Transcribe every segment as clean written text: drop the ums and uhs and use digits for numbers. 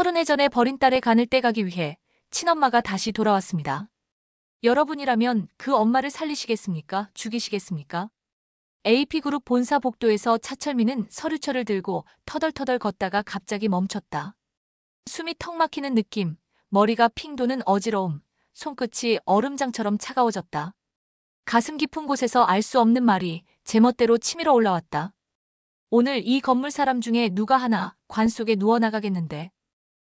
30해 전에 버린 딸의 간을 떼가기 위해 친엄마가 다시 돌아왔습니다. 여러분이라면 그 엄마를 살리시겠습니까? 죽이시겠습니까? AP그룹 본사 복도에서 차철민은 서류철을 들고 터덜터덜 걷다가 갑자기 멈췄다. 숨이 턱 막히는 느낌, 머리가 핑 도는 어지러움, 손끝이 얼음장처럼 차가워졌다. 가슴 깊은 곳에서 알 수 없는 말이 제멋대로 치밀어 올라왔다. 오늘 이 건물 사람 중에 누가 하나 관 속에 누워나가겠는데.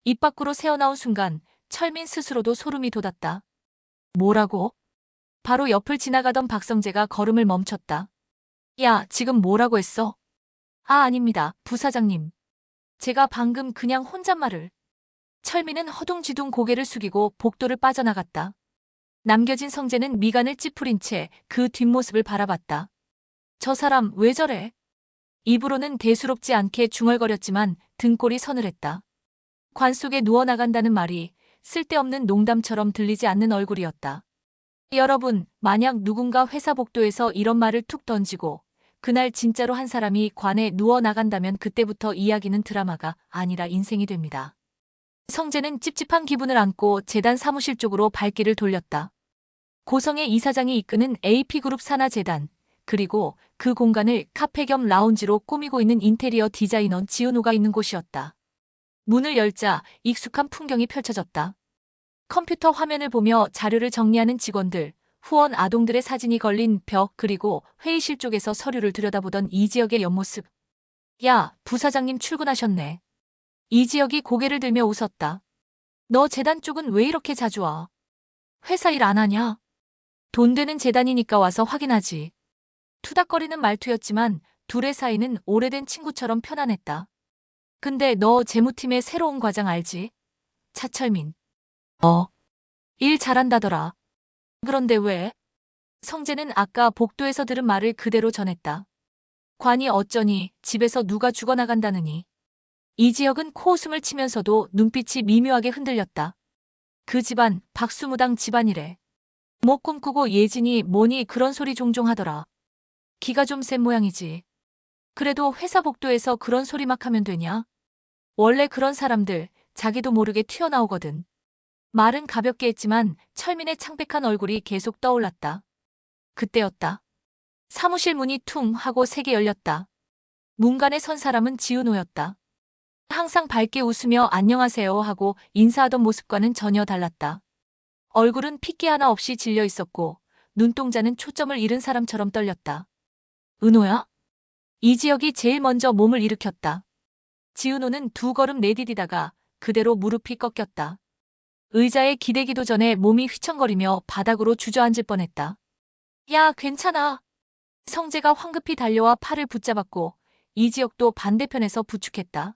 입 밖으로 새어나온 순간 철민 스스로도 소름이 돋았다. 뭐라고? 바로 옆을 지나가던 박성재가 걸음을 멈췄다. 야, 지금 뭐라고 했어? 아, 아닙니다, 부사장님. 제가 방금 그냥 혼잣말을. 철민은 허둥지둥 고개를 숙이고 복도를 빠져나갔다. 남겨진 성재는 미간을 찌푸린 채 그 뒷모습을 바라봤다. 저 사람 왜 저래? 입으로는 대수롭지 않게 중얼거렸지만 등골이 서늘했다. 관 속에 누워나간다는 말이 쓸데없는 농담처럼 들리지 않는 얼굴이었다. 여러분, 만약 누군가 회사 복도에서 이런 말을 툭 던지고 그날 진짜로 한 사람이 관에 누워나간다면 그때부터 이야기는 드라마가 아니라 인생이 됩니다. 성재는 찝찝한 기분을 안고 재단 사무실 쪽으로 발길을 돌렸다. 고성의 이사장이 이끄는 AP그룹 산하재단, 그리고 그 공간을 카페 겸 라운지로 꾸미고 있는 인테리어 디자이너 지은호가 있는 곳이었다. 문을 열자 익숙한 풍경이 펼쳐졌다. 컴퓨터 화면을 보며 자료를 정리하는 직원들, 후원 아동들의 사진이 걸린 벽, 그리고 회의실 쪽에서 서류를 들여다보던 이지혁의 옆모습. 야, 부사장님 출근하셨네. 이지혁이 고개를 들며 웃었다. 너 재단 쪽은 왜 이렇게 자주 와? 회사 일 안 하냐? 돈 되는 재단이니까 와서 확인하지. 투닥거리는 말투였지만 둘의 사이는 오래된 친구처럼 편안했다. 근데 너 재무팀의 새로운 과장 알지? 차철민. 일 잘한다더라. 그런데 왜? 성재는 아까 복도에서 들은 말을 그대로 전했다. 관이 어쩌니 집에서 누가 죽어나간다느니. 이지혁은 코웃음을 치면서도 눈빛이 미묘하게 흔들렸다. 그 집안 박수무당 집안이래. 뭐 꿈꾸고 예진이 뭐니 그런 소리 종종 하더라. 기가 좀 센 모양이지. 그래도 회사 복도에서 그런 소리 막 하면 되냐? 원래 그런 사람들 자기도 모르게 튀어나오거든. 말은 가볍게 했지만 철민의 창백한 얼굴이 계속 떠올랐다. 그때였다. 사무실 문이 퉁 하고 세게 열렸다. 문간에 선 사람은 지은호였다. 항상 밝게 웃으며 안녕하세요 하고 인사하던 모습과는 전혀 달랐다. 얼굴은 핏기 하나 없이 질려 있었고 눈동자는 초점을 잃은 사람처럼 떨렸다. 은호야? 이지혁이 제일 먼저 몸을 일으켰다. 지은호는 두 걸음 내디디다가 그대로 무릎이 꺾였다. 의자에 기대기도 전에 몸이 휘청거리며 바닥으로 주저앉을 뻔했다. 야, 괜찮아. 성재가 황급히 달려와 팔을 붙잡았고 이지혁도 반대편에서 부축했다.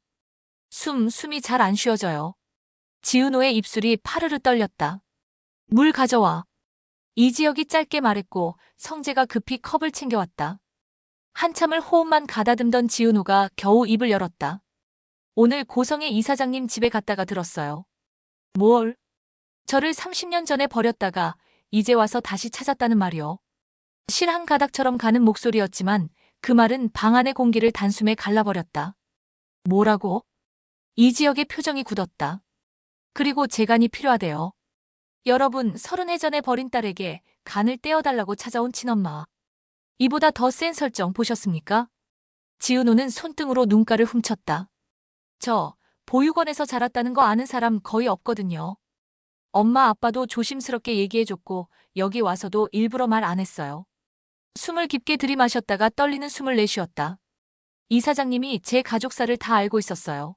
숨이 잘 안 쉬어져요. 지은호의 입술이 파르르 떨렸다. 물 가져와. 이지혁이 짧게 말했고 성재가 급히 컵을 챙겨왔다. 한참을 호흡만 가다듬던 지은호가 겨우 입을 열었다. 오늘 고성의 이사장님 집에 갔다가 들었어요. 뭘? 저를 30년 전에 버렸다가 이제 와서 다시 찾았다는 말이요. 실한 가닥처럼 가는 목소리였지만 그 말은 방 안의 공기를 단숨에 갈라버렸다. 뭐라고? 이지혁의 표정이 굳었다. 그리고 재간이 필요하대요. 여러분, 30해 전에 버린 딸에게 간을 떼어달라고 찾아온 친엄마. 이보다 더 센 설정 보셨습니까? 지은호는 손등으로 눈가를 훔쳤다. 저 보육원에서 자랐다는 거 아는 사람 거의 없거든요. 엄마 아빠도 조심스럽게 얘기해줬고 여기 와서도 일부러 말 안 했어요. 숨을 깊게 들이마셨다가 떨리는 숨을 내쉬었다. 이사장님이 제 가족사를 다 알고 있었어요.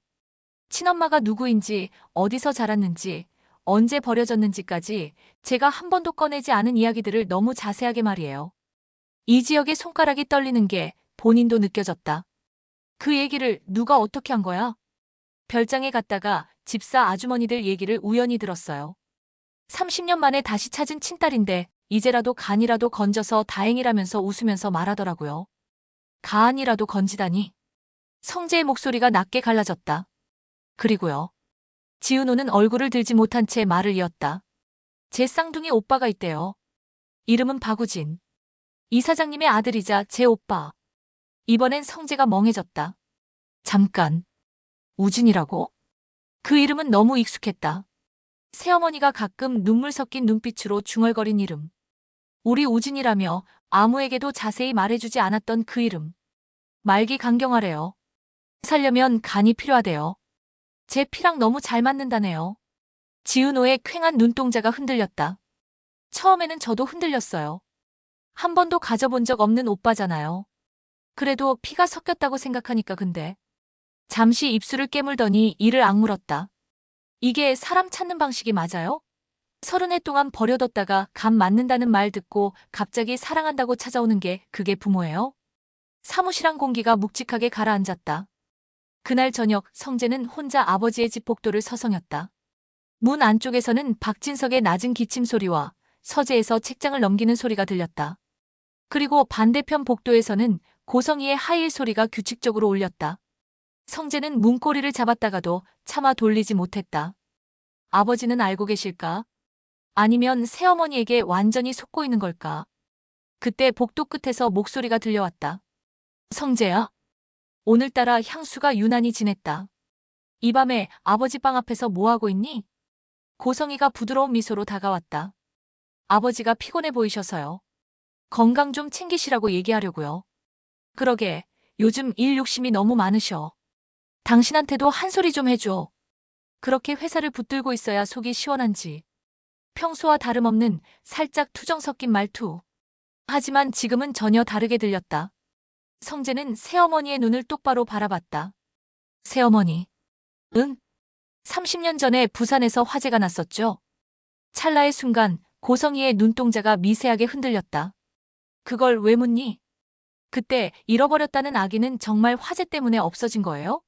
친엄마가 누구인지, 어디서 자랐는지, 언제 버려졌는지까지 제가 한 번도 꺼내지 않은 이야기들을 너무 자세하게 말이에요. 이지혁의 손가락이 떨리는 게 본인도 느껴졌다. 그 얘기를 누가 어떻게 한 거야? 별장에 갔다가 집사 아주머니들 얘기를 우연히 들었어요. 30년 만에 다시 찾은 친딸인데 이제라도 간이라도 건져서 다행이라면서 웃으면서 말하더라고요. 간이라도 건지다니. 성재의 목소리가 낮게 갈라졌다. 그리고요. 지은호는 얼굴을 들지 못한 채 말을 이었다. 제 쌍둥이 오빠가 있대요. 이름은 박우진. 이사장님의 아들이자 제 오빠. 이번엔 성재가 멍해졌다. 잠깐. 우진이라고? 그 이름은 너무 익숙했다. 새어머니가 가끔 눈물 섞인 눈빛으로 중얼거린 이름. 우리 우진이라며 아무에게도 자세히 말해주지 않았던 그 이름. 말기 강경하래요. 살려면 간이 필요하대요. 제 피랑 너무 잘 맞는다네요. 지은호의 퀭한 눈동자가 흔들렸다. 처음에는 저도 흔들렸어요. 한 번도 가져본 적 없는 오빠잖아요. 그래도 피가 섞였다고 생각하니까 근데. 잠시 입술을 깨물더니 이를 악물었다. 이게 사람 찾는 방식이 맞아요? 30해 동안 버려뒀다가 간 맞는다는 말 듣고 갑자기 사랑한다고 찾아오는 게 그게 부모예요? 사무실 안 공기가 묵직하게 가라앉았다. 그날 저녁 성재는 혼자 아버지의 집 복도를 서성였다. 문 안쪽에서는 박진석의 낮은 기침 소리와 서재에서 책장을 넘기는 소리가 들렸다. 그리고 반대편 복도에서는 고성이의 하이힐 소리가 규칙적으로 울렸다. 성재는 문고리를 잡았다가도 차마 돌리지 못했다. 아버지는 알고 계실까? 아니면 새어머니에게 완전히 속고 있는 걸까? 그때 복도 끝에서 목소리가 들려왔다. 성재야? 오늘따라 향수가 유난히 진했다. 이 밤에 아버지 방 앞에서 뭐하고 있니? 고성이가 부드러운 미소로 다가왔다. 아버지가 피곤해 보이셔서요. 건강 좀 챙기시라고 얘기하려고요. 그러게, 요즘 일 욕심이 너무 많으셔. 당신한테도 한 소리 좀 해줘. 그렇게 회사를 붙들고 있어야 속이 시원한지. 평소와 다름없는 살짝 투정 섞인 말투. 하지만 지금은 전혀 다르게 들렸다. 성재는 새어머니의 눈을 똑바로 바라봤다. 새어머니. 응? 30년 전에 부산에서 화재가 났었죠? 찰나의 순간 고성이의 눈동자가 미세하게 흔들렸다. 그걸 왜 묻니? 그때 잃어버렸다는 아기는 정말 화재 때문에 없어진 거예요?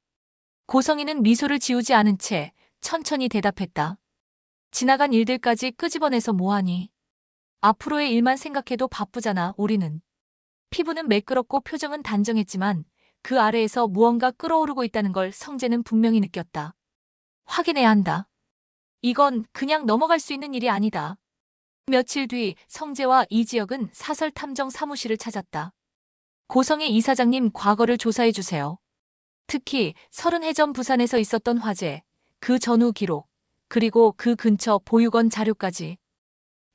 고성이는 미소를 지우지 않은 채 천천히 대답했다. 지나간 일들까지 끄집어내서 뭐하니? 앞으로의 일만 생각해도 바쁘잖아, 우리는. 피부는 매끄럽고 표정은 단정했지만 그 아래에서 무언가 끓어오르고 있다는 걸 성재는 분명히 느꼈다. 확인해야 한다. 이건 그냥 넘어갈 수 있는 일이 아니다. 며칠 뒤 성재와 이지혁은 사설 탐정 사무실을 찾았다. 고성의 이사장님 과거를 조사해 주세요. 특히 30해 전 부산에서 있었던 화재, 그 전후 기록, 그리고 그 근처 보육원 자료까지.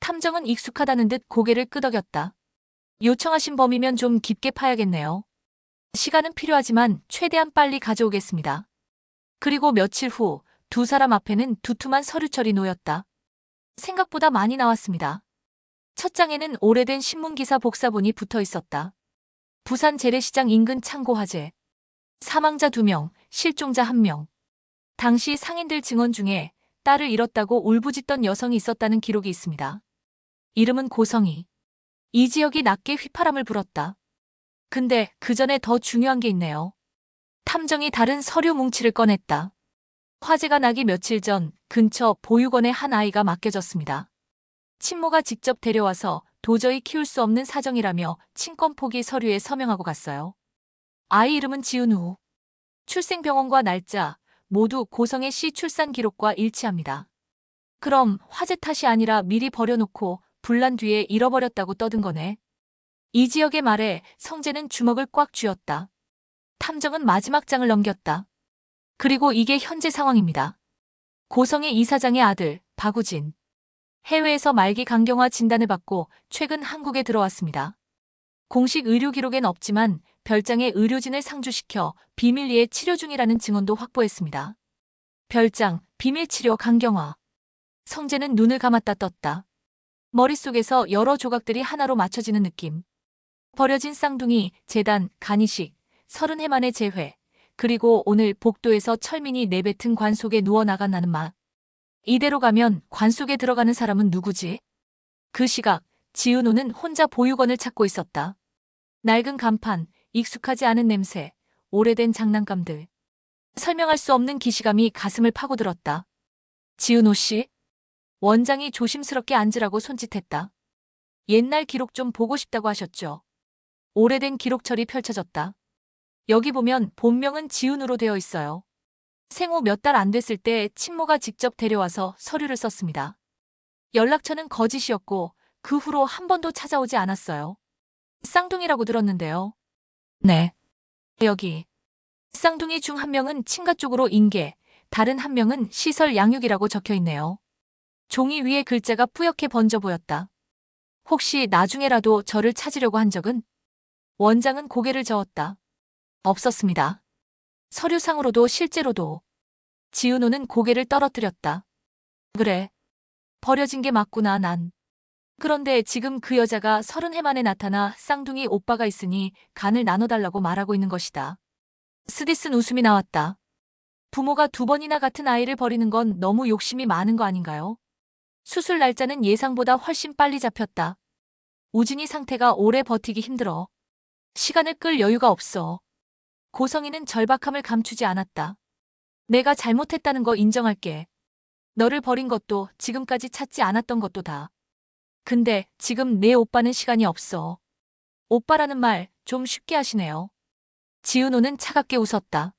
탐정은 익숙하다는 듯 고개를 끄덕였다. 요청하신 범위면 좀 깊게 파야겠네요. 시간은 필요하지만 최대한 빨리 가져오겠습니다. 그리고 며칠 후 두 사람 앞에는 두툼한 서류철이 놓였다. 생각보다 많이 나왔습니다. 첫 장에는 오래된 신문기사 복사본이 붙어 있었다. 부산 재래시장 인근 창고 화재. 사망자 2명, 실종자 1명. 당시 상인들 증언 중에 딸을 잃었다고 울부짖던 여성이 있었다는 기록이 있습니다. 이름은 고성이. 이지혁이 낮게 휘파람을 불었다. 근데 그 전에 더 중요한 게 있네요. 탐정이 다른 서류 뭉치를 꺼냈다. 화재가 나기 며칠 전 근처 보육원에 한 아이가 맡겨졌습니다. 친모가 직접 데려와서 도저히 키울 수 없는 사정이라며 친권 포기 서류에 서명하고 갔어요. 아이 이름은 지은우. 출생병원과 날짜 모두 고성의 씨 출산 기록과 일치합니다. 그럼 화재 탓이 아니라 미리 버려놓고 불난 뒤에 잃어버렸다고 떠든 거네. 이지혁의 말에 성재는 주먹을 꽉 쥐었다. 탐정은 마지막 장을 넘겼다. 그리고 이게 현재 상황입니다. 고성의 이사장의 아들 박우진. 해외에서 말기 강경화 진단을 받고 최근 한국에 들어왔습니다. 공식 의료 기록엔 없지만 별장에 의료진을 상주시켜 비밀리에 치료 중이라는 증언도 확보했습니다. 별장, 비밀 치료 강경화. 성재는 눈을 감았다 떴다. 머릿속에서 여러 조각들이 하나로 맞춰지는 느낌. 버려진 쌍둥이, 재단, 간이식, 30해 만의 재회, 그리고 오늘 복도에서 철민이 내뱉은 관 속에 누워나간다는 맛. 이대로 가면 관 속에 들어가는 사람은 누구지? 그 시각, 지은호는 혼자 보육원을 찾고 있었다. 낡은 간판, 익숙하지 않은 냄새, 오래된 장난감들. 설명할 수 없는 기시감이 가슴을 파고들었다. 지은호 씨? 원장이 조심스럽게 앉으라고 손짓했다. 옛날 기록 좀 보고 싶다고 하셨죠? 오래된 기록철이 펼쳐졌다. 여기 보면 본명은 지은우로 되어 있어요. 생후 몇 달 안 됐을 때 친모가 직접 데려와서 서류를 썼습니다. 연락처는 거짓이었고 그 후로 한 번도 찾아오지 않았어요. 쌍둥이라고 들었는데요. 네. 여기. 쌍둥이 중 한 명은 친가 쪽으로 인계, 다른 한 명은 시설 양육이라고 적혀 있네요. 종이 위에 글자가 뿌옇게 번져 보였다. 혹시 나중에라도 저를 찾으려고 한 적은? 원장은 고개를 저었다. 없었습니다. 서류상으로도 실제로도. 지은호는 고개를 떨어뜨렸다. 그래. 버려진 게 맞구나, 난. 그런데 지금 그 여자가 30해 만에 나타나 쌍둥이 오빠가 있으니 간을 나눠달라고 말하고 있는 것이다. 스디슨 웃음이 나왔다. 부모가 2번이나 같은 아이를 버리는 건 너무 욕심이 많은 거 아닌가요? 수술 날짜는 예상보다 훨씬 빨리 잡혔다. 우진이 상태가 오래 버티기 힘들어. 시간을 끌 여유가 없어. 고성이는 절박함을 감추지 않았다. 내가 잘못했다는 거 인정할게. 너를 버린 것도 지금까지 찾지 않았던 것도 다. 근데 지금 내 오빠는 시간이 없어. 오빠라는 말 좀 쉽게 하시네요. 지은호는 차갑게 웃었다.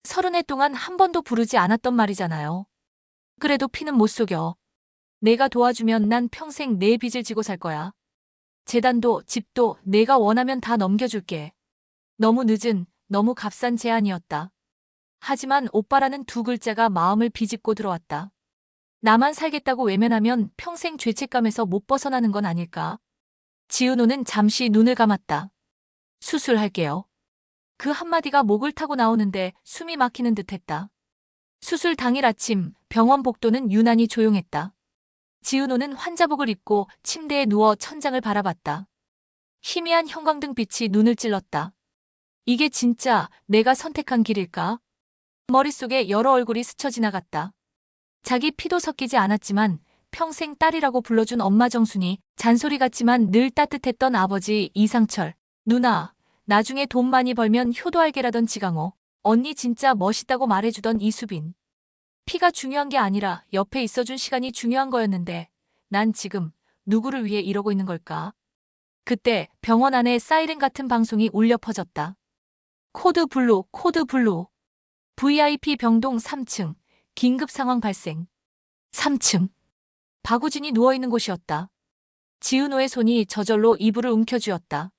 30해 동안 한 번도 부르지 않았던 말이잖아요. 그래도 피는 못 속여. 내가 도와주면 난 평생 내 빚을 지고 살 거야. 재단도 집도 내가 원하면 다 넘겨줄게. 너무 늦은, 너무 값싼 제안이었다. 하지만 오빠라는 2글자가 마음을 비집고 들어왔다. 나만 살겠다고 외면하면 평생 죄책감에서 못 벗어나는 건 아닐까? 지은호는 잠시 눈을 감았다. 수술할게요. 그 한마디가 목을 타고 나오는데 숨이 막히는 듯했다. 수술 당일 아침 병원 복도는 유난히 조용했다. 지은호는 환자복을 입고 침대에 누워 천장을 바라봤다. 희미한 형광등빛이 눈을 찔렀다. 이게 진짜 내가 선택한 길일까? 머릿속에 여러 얼굴이 스쳐 지나갔다. 자기 피도 섞이지 않았지만 평생 딸이라고 불러준 엄마 정순이, 잔소리 같지만 늘 따뜻했던 아버지 이상철, 누나, 나중에 돈 많이 벌면 효도할게라던 지강호, 언니 진짜 멋있다고 말해주던 이수빈. 피가 중요한 게 아니라 옆에 있어준 시간이 중요한 거였는데 난 지금 누구를 위해 이러고 있는 걸까? 그때 병원 안에 사이렌 같은 방송이 울려 퍼졌다. 코드 블루, 코드 블루. VIP 병동 3층. 긴급 상황 발생. 3층. 박우진이 누워있는 곳이었다. 지은호의 손이 저절로 이불을 움켜쥐었다.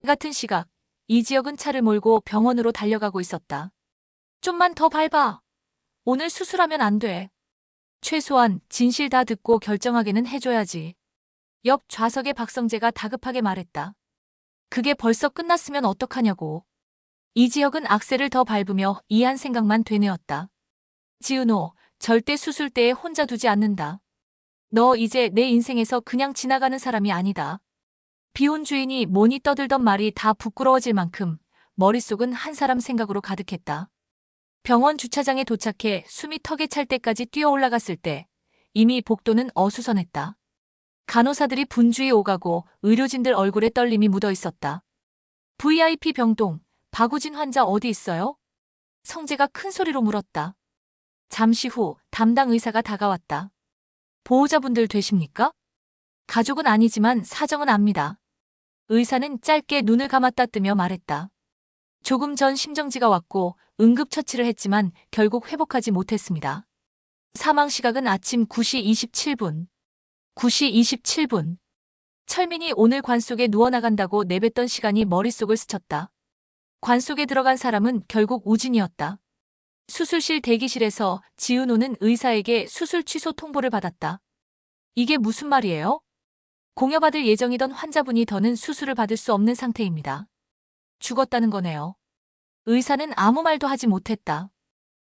같은 시각, 이지혁은 차를 몰고 병원으로 달려가고 있었다. 좀만 더 밟아. 오늘 수술하면 안 돼. 최소한 진실 다 듣고 결정하게는 해줘야지. 옆 좌석의 박성재가 다급하게 말했다. 그게 벌써 끝났으면 어떡하냐고. 이지혁은 악셀을 더 밟으며 이한 생각만 되뇌었다. 지은호, 절대 수술대에 혼자 두지 않는다. 너 이제 내 인생에서 그냥 지나가는 사람이 아니다. 비혼 주인이 뭐니 떠들던 말이 다 부끄러워질 만큼 머릿속은 한 사람 생각으로 가득했다. 병원 주차장에 도착해 숨이 턱에 찰 때까지 뛰어 올라갔을 때 이미 복도는 어수선했다. 간호사들이 분주히 오가고 의료진들 얼굴에 떨림이 묻어 있었다. VIP 병동, 박우진 환자 어디 있어요? 성재가 큰 소리로 물었다. 잠시 후 담당 의사가 다가왔다. 보호자분들 되십니까? 가족은 아니지만 사정은 압니다. 의사는 짧게 눈을 감았다 뜨며 말했다. 조금 전 심정지가 왔고 응급처치를 했지만 결국 회복하지 못했습니다. 사망 시각은 아침 9시 27분. 9시 27분. 철민이 오늘 관 속에 누워나간다고 내뱉던 시간이 머릿속을 스쳤다. 관 속에 들어간 사람은 결국 우진이었다. 수술실 대기실에서 지은호는 의사에게 수술 취소 통보를 받았다. 이게 무슨 말이에요? 공여받을 예정이던 환자분이 더는 수술을 받을 수 없는 상태입니다. 죽었다는 거네요. 의사는 아무 말도 하지 못했다.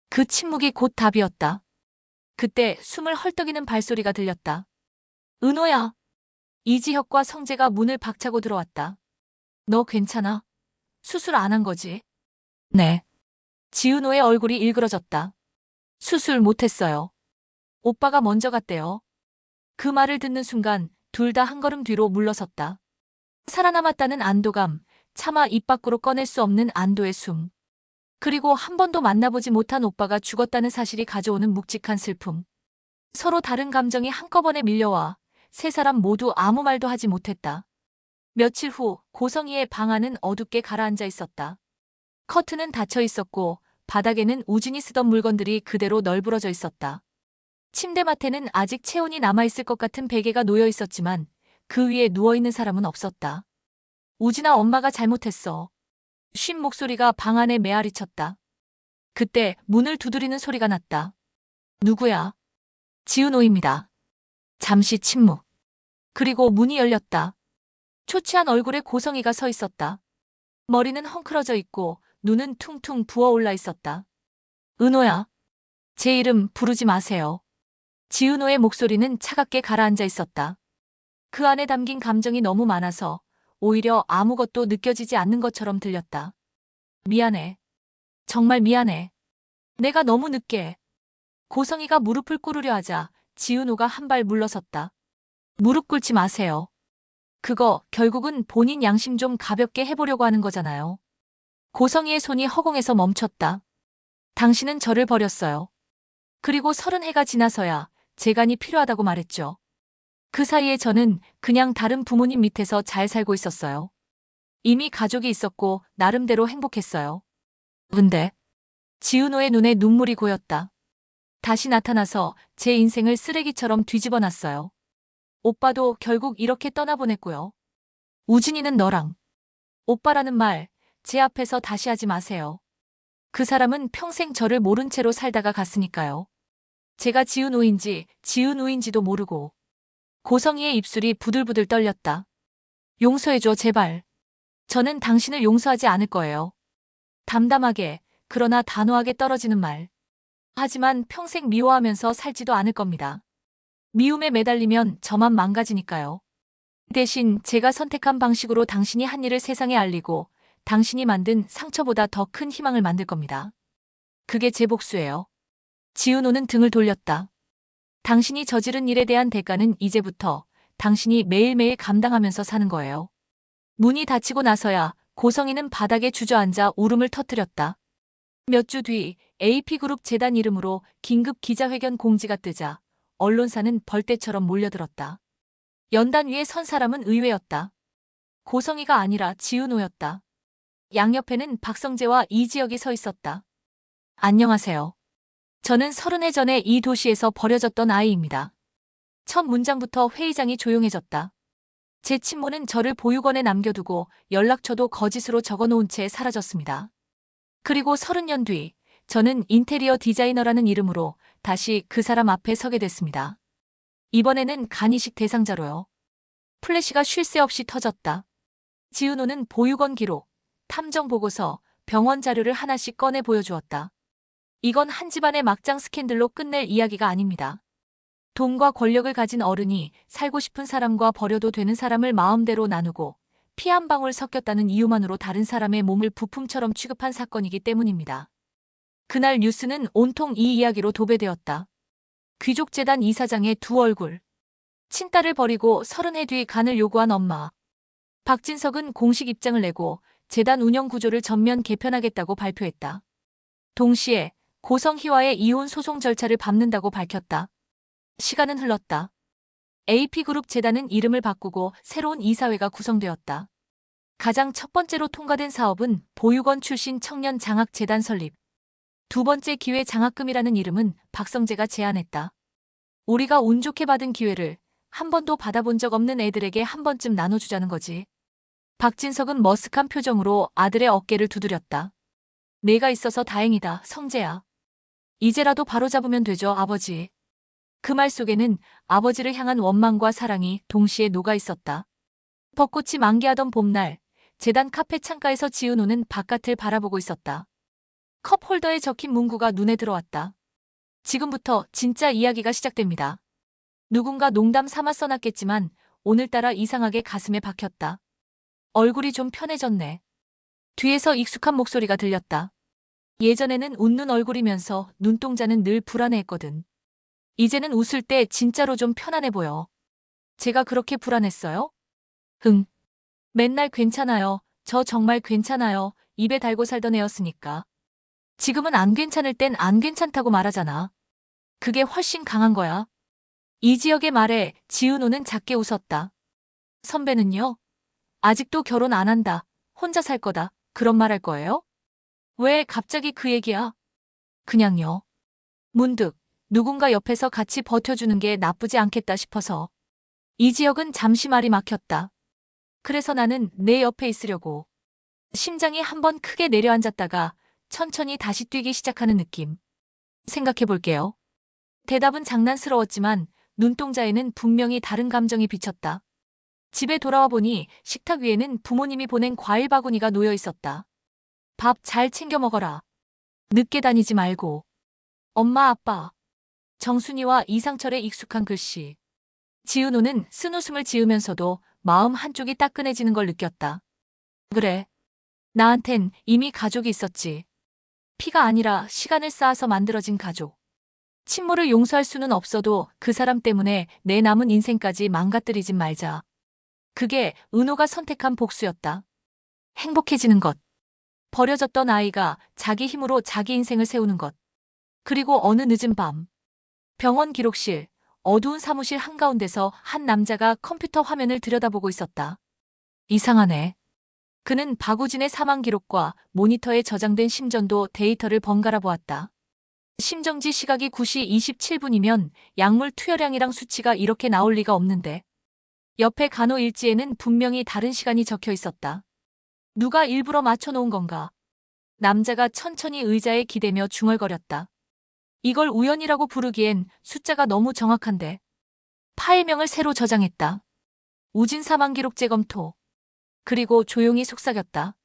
그 침묵이 곧 답이었다. 그때 숨을 헐떡이는 발소리가 들렸다. 은호야. 이지혁과 성재가 문을 박차고 들어왔다. 너 괜찮아? 수술 안 한 거지? 네. 지은호의 얼굴이 일그러졌다. 수술 못했어요. 오빠가 먼저 갔대요. 그 말을 듣는 순간 둘 다 한 걸음 뒤로 물러섰다. 살아남았다는 안도감, 차마 입 밖으로 꺼낼 수 없는 안도의 숨. 그리고 한 번도 만나보지 못한 오빠가 죽었다는 사실이 가져오는 묵직한 슬픔. 서로 다른 감정이 한꺼번에 밀려와 세 사람 모두 아무 말도 하지 못했다. 며칠 후 고성이의 방 안은 어둡게 가라앉아 있었다. 커튼은 닫혀 있었고 바닥에는 우진이 쓰던 물건들이 그대로 널브러져 있었다. 침대맡에는 아직 체온이 남아있을 것 같은 베개가 놓여 있었지만 그 위에 누워있는 사람은 없었다. 우진아, 엄마가 잘못했어. 쉰 목소리가 방 안에 메아리쳤다. 그때 문을 두드리는 소리가 났다. 누구야? 지은호입니다. 잠시 침묵. 그리고 문이 열렸다. 초췌한 얼굴에 고성이가 서 있었다. 머리는 헝클어져 있고 눈은 퉁퉁 부어올라 있었다. 은호야. 제 이름 부르지 마세요. 지은호의 목소리는 차갑게 가라앉아 있었다. 그 안에 담긴 감정이 너무 많아서 오히려 아무것도 느껴지지 않는 것처럼 들렸다. 미안해. 정말 미안해. 내가 너무 늦게. 고성이가 무릎을 꿇으려 하자 지은호가 한 발 물러섰다. 무릎 꿇지 마세요. 그거 결국은 본인 양심 좀 가볍게 해보려고 하는 거잖아요. 고성이의 손이 허공에서 멈췄다. 당신은 저를 버렸어요. 그리고 30해가 지나서야 재간이 필요하다고 말했죠. 그 사이에 저는 그냥 다른 부모님 밑에서 잘 살고 있었어요. 이미 가족이 있었고 나름대로 행복했어요. 근데 지은호의 눈에 눈물이 고였다. 다시 나타나서 제 인생을 쓰레기처럼 뒤집어 놨어요. 오빠도 결국 이렇게 떠나보냈고요. 우진이는 너랑. 오빠라는 말 제 앞에서 다시 하지 마세요. 그 사람은 평생 저를 모른 채로 살다가 갔으니까요. 제가 지은우인지도 모르고. 고성이의 입술이 부들부들 떨렸다. 용서해줘, 제발. 저는 당신을 용서하지 않을 거예요. 담담하게, 그러나 단호하게 떨어지는 말. 하지만 평생 미워하면서 살지도 않을 겁니다. 미움에 매달리면 저만 망가지니까요. 대신 제가 선택한 방식으로 당신이 한 일을 세상에 알리고 당신이 만든 상처보다 더 큰 희망을 만들 겁니다. 그게 제 복수예요. 지은호는 등을 돌렸다. 당신이 저지른 일에 대한 대가는 이제부터 당신이 매일매일 감당하면서 사는 거예요. 문이 닫히고 나서야 고성이는 바닥에 주저앉아 울음을 터뜨렸다. 몇 주 뒤 AP그룹 재단 이름으로 긴급 기자회견 공지가 뜨자 언론사는 벌떼처럼 몰려들었다. 연단 위에 선 사람은 의외였다. 고성이가 아니라 지은호였다. 양옆에는 박성재와 이지혁이 서 있었다. 안녕하세요. 저는 30해 전에 이 도시에서 버려졌던 아이입니다. 첫 문장부터 회의장이 조용해졌다. 제 친모는 저를 보육원에 남겨두고 연락처도 거짓으로 적어놓은 채 사라졌습니다. 그리고 30년 뒤 저는 인테리어 디자이너라는 이름으로 다시 그 사람 앞에 서게 됐습니다. 이번에는 간이식 대상자로요. 플래시가 쉴 새 없이 터졌다. 지은호는 보육원 기록, 탐정 보고서, 병원 자료를 하나씩 꺼내 보여주었다. 이건 한 집안의 막장 스캔들로 끝낼 이야기가 아닙니다. 돈과 권력을 가진 어른이 살고 싶은 사람과 버려도 되는 사람을 마음대로 나누고 피 한 방울 섞였다는 이유만으로 다른 사람의 몸을 부품처럼 취급한 사건이기 때문입니다. 그날 뉴스는 온통 이 이야기로 도배되었다. 귀족재단 이사장의 두 얼굴. 친딸을 버리고 30해 뒤 간을 요구한 엄마. 박진석은 공식 입장을 내고 재단 운영 구조를 전면 개편하겠다고 발표했다. 동시에 고성희와의 이혼 소송 절차를 밟는다고 밝혔다. 시간은 흘렀다. AP그룹 재단은 이름을 바꾸고 새로운 이사회가 구성되었다. 가장 첫 번째로 통과된 사업은 보육원 출신 청년 장학재단 설립. 두 번째 기회 장학금이라는 이름은 박성재가 제안했다. 우리가 운 좋게 받은 기회를 한 번도 받아본 적 없는 애들에게 한 번쯤 나눠주자는 거지. 박진석은 머쓱한 표정으로 아들의 어깨를 두드렸다. 내가 있어서 다행이다, 성재야. 이제라도 바로잡으면 되죠, 아버지. 그 말 속에는 아버지를 향한 원망과 사랑이 동시에 녹아 있었다. 벚꽃이 만개하던 봄날, 재단 카페 창가에서 지은호는 바깥을 바라보고 있었다. 컵 홀더에 적힌 문구가 눈에 들어왔다. 지금부터 진짜 이야기가 시작됩니다. 누군가 농담 삼아 써놨겠지만 오늘따라 이상하게 가슴에 박혔다. 얼굴이 좀 편해졌네. 뒤에서 익숙한 목소리가 들렸다. 예전에는 웃는 얼굴이면서 눈동자는 늘 불안해했거든. 이제는 웃을 때 진짜로 좀 편안해 보여. 제가 그렇게 불안했어요? 맨날 괜찮아요. 저 정말 괜찮아요. 입에 달고 살던 애였으니까. 지금은 안 괜찮을 땐 안 괜찮다고 말하잖아. 그게 훨씬 강한 거야. 이지혁의 말에 지은호는 작게 웃었다. 선배는요? 아직도 결혼 안 한다. 혼자 살 거다. 그런 말 할 거예요? 왜 갑자기 그 얘기야? 그냥요. 문득 누군가 옆에서 같이 버텨주는 게 나쁘지 않겠다 싶어서. 이지혁은 잠시 말이 막혔다. 그래서 나는 내 옆에 있으려고. 심장이 한번 크게 내려앉았다가 천천히 다시 뛰기 시작하는 느낌. 생각해 볼게요. 대답은 장난스러웠지만 눈동자에는 분명히 다른 감정이 비쳤다. 집에 돌아와 보니 식탁 위에는 부모님이 보낸 과일 바구니가 놓여 있었다. 밥 잘 챙겨 먹어라. 늦게 다니지 말고. 엄마, 아빠. 정순이와 이상철의 익숙한 글씨. 지은호는 쓴웃음을 지으면서도 마음 한쪽이 따끈해지는 걸 느꼈다. 그래. 나한텐 이미 가족이 있었지. 피가 아니라 시간을 쌓아서 만들어진 가족. 친모를 용서할 수는 없어도 그 사람 때문에 내 남은 인생까지 망가뜨리진 말자. 그게 은호가 선택한 복수였다. 행복해지는 것. 버려졌던 아이가 자기 힘으로 자기 인생을 세우는 것. 그리고 어느 늦은 밤. 병원 기록실, 어두운 사무실 한가운데서 한 남자가 컴퓨터 화면을 들여다보고 있었다. 이상하네. 그는 박우진의 사망 기록과 모니터에 저장된 심전도 데이터를 번갈아 보았다. 심정지 시각이 9시 27분이면 약물 투여량이랑 수치가 이렇게 나올 리가 없는데. 옆에 간호 일지에는 분명히 다른 시간이 적혀 있었다. 누가 일부러 맞춰놓은 건가? 남자가 천천히 의자에 기대며 중얼거렸다. 이걸 우연이라고 부르기엔 숫자가 너무 정확한데. 파일명을 새로 저장했다. 우진 사망 기록 재검토. 그리고 조용히 속삭였다.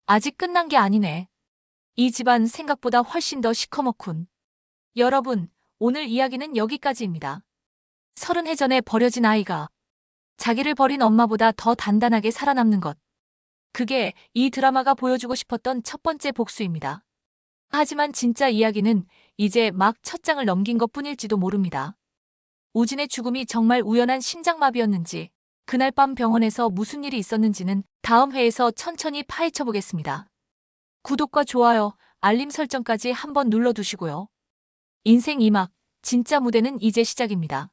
아직 끝난 게 아니네. 이 집안 생각보다 훨씬 더 시커멓군. 여러분, 오늘 이야기는 여기까지입니다. 30해 전에 버려진 아이가 자기를 버린 엄마보다 더 단단하게 살아남는 것. 그게 이 드라마가 보여주고 싶었던 첫 번째 복수입니다. 하지만 진짜 이야기는 이제 막 첫 장을 넘긴 것뿐일지도 모릅니다. 우진의 죽음이 정말 우연한 심장마비였는지, 그날 밤 병원에서 무슨 일이 있었는지는 다음 회에서 천천히 파헤쳐 보겠습니다. 구독과 좋아요, 알림 설정까지 한번 눌러두시고요. 인생 2막, 진짜 무대는 이제 시작입니다.